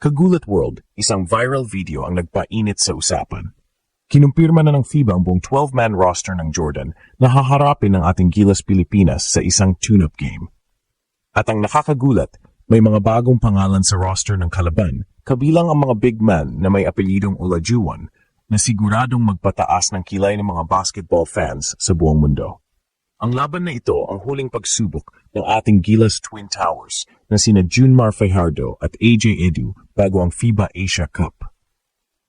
Kagulat World, isang viral video ang nagpainit sa usapan. Kinumpirma na ng FIBA ang buong 12-man roster ng Jordan na haharapin ng ating Gilas Pilipinas sa isang tune-up game. At ang nakakagulat, may mga bagong pangalan sa roster ng kalaban, kabilang ang mga big man na may apelyidong Olajuwon na siguradong magpataas ng kilay ng mga basketball fans sa buong mundo. Ang laban na ito ang huling pagsubok ng ating Gilas Twin Towers na sina Junmar Fajardo at AJ Edu bago ang FIBA Asia Cup.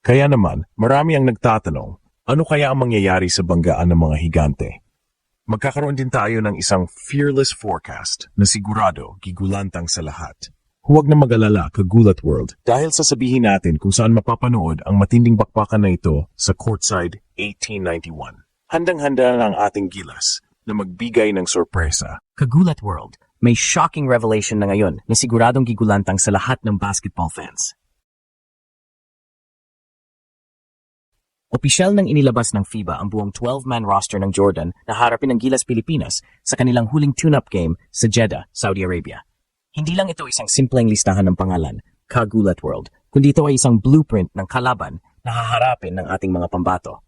Kaya naman, marami ang nagtatanong, ano kaya ang mangyayari sa banggaan ng mga higante? Magkakaroon din tayo ng isang fearless forecast na sigurado gigulantang sa lahat. Huwag na mag-alala, Kagulat World, dahil sasabihin natin kung saan mapapanood ang matinding bakbakan na ito sa Courtside 1891. Handang-handa na ang ating Gilas na magbigay ng sorpresa. Kagulat World, may shocking revelation na ngayon na siguradong gigulantang sa lahat ng basketball fans. Opisyal nang inilabas ng FIBA ang buong 12-man roster ng Jordan na harapin ng Gilas Pilipinas sa kanilang huling tune-up game sa Jeddah, Saudi Arabia. Hindi lang ito isang simpleng listahan ng pangalan, Kagulat World, kundi ito ay isang blueprint ng kalaban na haharapin ng ating mga pambato.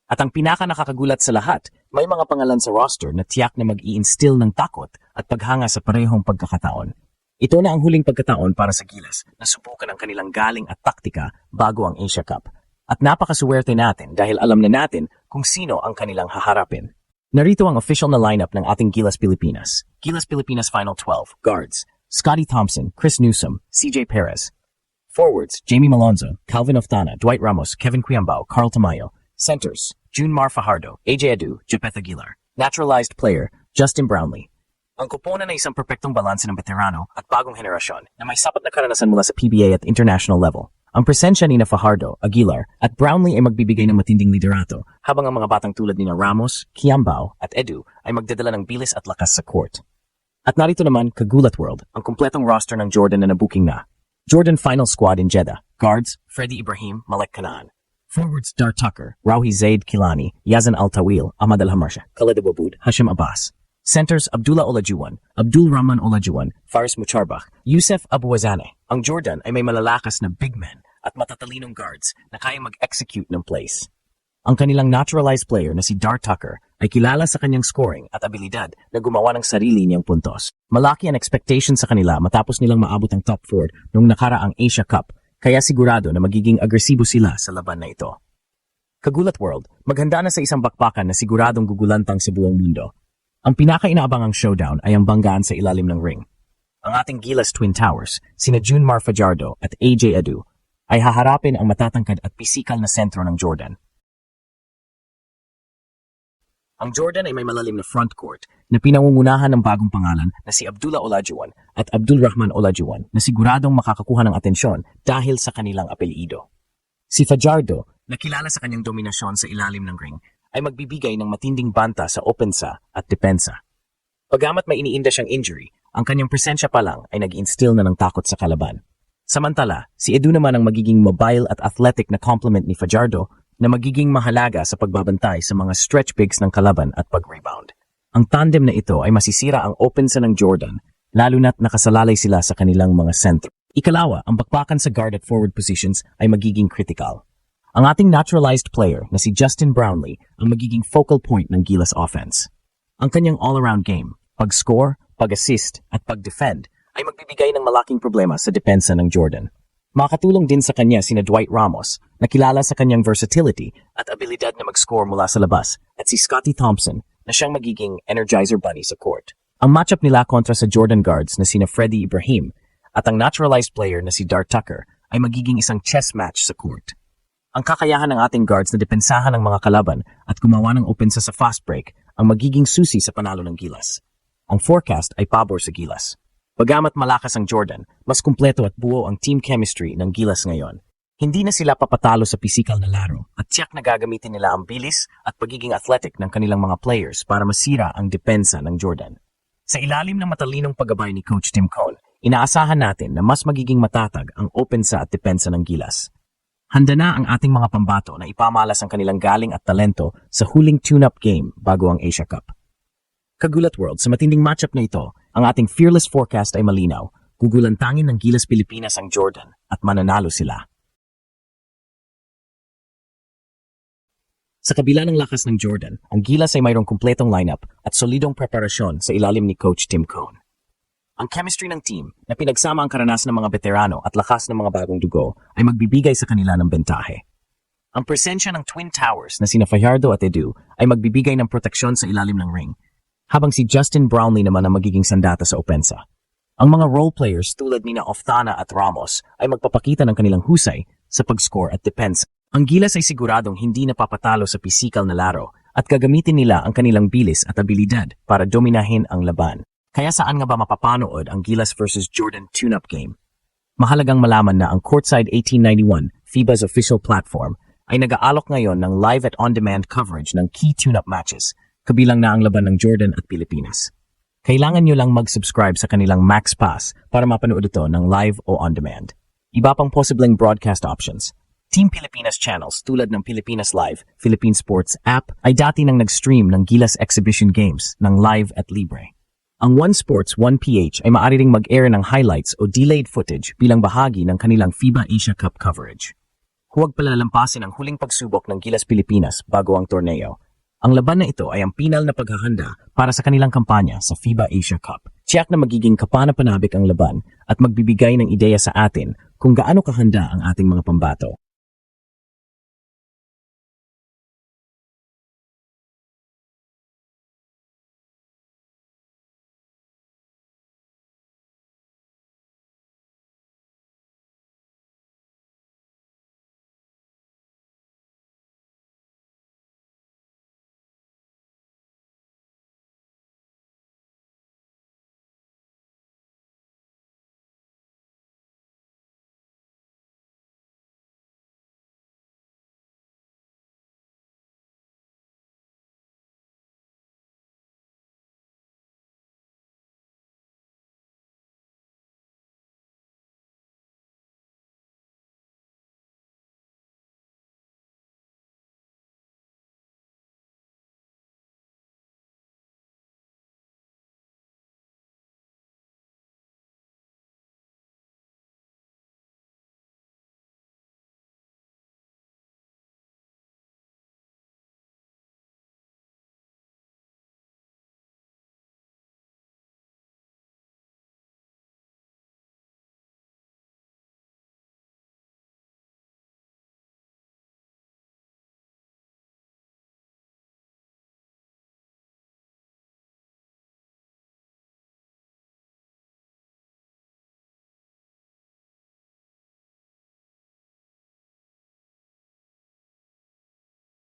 At ang pinaka-nakakagulat sa lahat, may mga pangalan sa roster na tiyak na mag-i-instill ng takot at paghanga sa parehong pagkakataon. Ito na ang huling pagkataon para sa Gilas na subukan ang kanilang galing at taktika bago ang Asia Cup. At napakasuwerte natin dahil alam na natin kung sino ang kanilang haharapin. Narito ang official na lineup ng ating Gilas Pilipinas. Gilas Pilipinas Final 12, Guards, Scotty Thompson, Chris Newsom, CJ Perez. Forwards, Jamie Malonzo, Calvin Oftana, Dwight Ramos, Kevin Quiambao, Carl Tamayo. Centers, Junmar Fajardo, AJ Edu, Japeth Aguilar. Naturalized player, Justin Brownlee. Ang kuponan ay isang perpektong balanse ng veterano at bagong henerasyon na may sapat na karanasan mula sa PBA at international level. Ang presensya ni Fajardo, Aguilar at Brownlee ay magbibigay ng matinding liderato habang ang mga batang tulad ni Ramos, Quiambao at Edu ay magdadala ng bilis at lakas sa court. At narito naman, Kagulat World, ang kumpletong roster ng Jordan na nabuking na. Jordan Final Squad in Jeddah. Guards, Freddie Ibrahim, Malek Canaan. Forwards, Dar Tucker, Rauhi Zaid Kilani, Yazan Al-Tawil, Ahmad Al-Hamarsha, Khaled Aboud, Hashim Abbas. Centers, Abdullah Olajuwon, Abdul Rahman Olajuwon, Faris Mucharbakh, Yusef Abuazane. Ang Jordan ay may malalakas na big men at matatalinong guards na kayang mag-execute ng plays. Ang kanilang naturalized player na si Dar Tucker ay kilala sa kanyang scoring at abilidad na gumawa ng sarili niyang puntos. Malaki ang expectation sa kanila matapos nilang maabot ang top 4 noong nakaraang Asia Cup, kaya sigurado na magiging agresibo sila sa laban na ito. Kagulat World, maghanda na sa isang bakbakan na siguradong gugulantang sa buong mundo. Ang pinaka-inaabangang showdown ay ang banggaan sa ilalim ng ring. Ang ating Gilas Twin Towers, sina Junmar Fajardo at AJ Edu, ay haharapin ang matatangkad at pisikal na sentro ng Jordan. Ang Jordan ay may malalim na front court na pinangungunahan ng bagong pangalan na si Abdullah Olajuwon at Abdul Rahman Olajuwon na siguradong makakakuha ng atensyon dahil sa kanilang apelyido. Si Fajardo, na kilala sa kanyang dominasyon sa ilalim ng ring, ay magbibigay ng matinding banta sa opensa at depensa. Pagamat may iniinda siyang injury, ang kanyang presensya pa lang ay nag-instill na ng takot sa kalaban. Samantala, si Edu naman ang magiging mobile at athletic na complement ni Fajardo na magiging mahalaga sa pagbabantay sa mga stretch bigs ng kalaban at pag-rebound. Ang tandem na ito ay masisira ang opensa ng Jordan, lalo na't nakasalalay sila sa kanilang mga sentro. Ikalawa, ang bakbakan sa guard at forward positions ay magiging critical. Ang ating naturalized player na si Justin Brownlee ang magiging focal point ng Gilas offense. Ang kanyang all-around game, pag-score, pag-assist at pag-defend ay magbibigay ng malaking problema sa depensa ng Jordan. Makatulong din sa kanya sina Dwight Ramos na kilala sa kanyang versatility at abilidad na mag-score mula sa labas at si Scotty Thompson na siyang magiging energizer bunny sa court. Ang matchup nila kontra sa Jordan guards na sina Freddie Ibrahim at ang naturalized player na si Dar Tucker ay magiging isang chess match sa court. Ang kakayahan ng ating guards na depensahan ng mga kalaban at gumawa ng opensa sa fast break ang magiging susi sa panalo ng Gilas. Ang forecast ay pabor sa Gilas. Bagamat malakas ang Jordan, mas kumpleto at buo ang team chemistry ng Gilas ngayon. Hindi na sila papatalo sa pisikal na laro at tiyak na gagamitin nila ang bilis at pagiging athletic ng kanilang mga players para masira ang depensa ng Jordan. Sa ilalim ng matalinong paggabay ni Coach Tim Cone, inaasahan natin na mas magiging matatag ang opensa at depensa ng Gilas. Handa na ang ating mga pambato na ipamalas ang kanilang galing at talento sa huling tune-up game bago ang Asia Cup. Kagulat World, sa matinding matchup na ito, ang ating fearless forecast ay malinaw. Gugulantangin ng Gilas Pilipinas ang Jordan at mananalo sila. Sa kabila ng lakas ng Jordan, ang Gilas ay mayroong kumpletong lineup at solidong preparasyon sa ilalim ni Coach Tim Cone. Ang chemistry ng team na pinagsama ang karanasan ng mga veterano at lakas ng mga bagong dugo ay magbibigay sa kanila ng bentahe. Ang presensya ng Twin Towers na sina Fajardo at Edu ay magbibigay ng proteksyon sa ilalim ng ring, habang si Justin Brownlee naman ang magiging sandata sa opensa. Ang mga role players tulad nina Oftana at Ramos ay magpapakita ng kanilang husay sa pag-score at depensa. Ang Gilas ay siguradong hindi napapatalo sa pisikal na laro at gagamitin nila ang kanilang bilis at abilidad para dominahin ang laban. Kaya saan nga ba mapapanood ang Gilas vs Jordan tune-up game? Mahalagang malaman na ang Courtside 1891, FIBA's official platform, ay nag-aalok ngayon ng live at on-demand coverage ng key tune-up matches, kabilang na ang laban ng Jordan at Pilipinas. Kailangan nyo lang mag-subscribe sa kanilang Max Pass para mapanood ito ng live o on-demand. Iba pang posibleng broadcast options. Team Pilipinas channels tulad ng Pilipinas Live, Philippine Sports app ay dati nang nag-stream ng Gilas Exhibition Games ng live at libre. Ang One Sports 1PH ay maaari ring mag-air ng highlights o delayed footage bilang bahagi ng kanilang FIBA Asia Cup coverage. Huwag palalampasin ang huling pagsubok ng Gilas Pilipinas bago ang torneo. Ang laban na ito ay ang pinal na paghahanda para sa kanilang kampanya sa FIBA Asia Cup. Tiyak na magiging kapanapanabik ang laban at magbibigay ng ideya sa atin kung gaano kahanda ang ating mga pambato.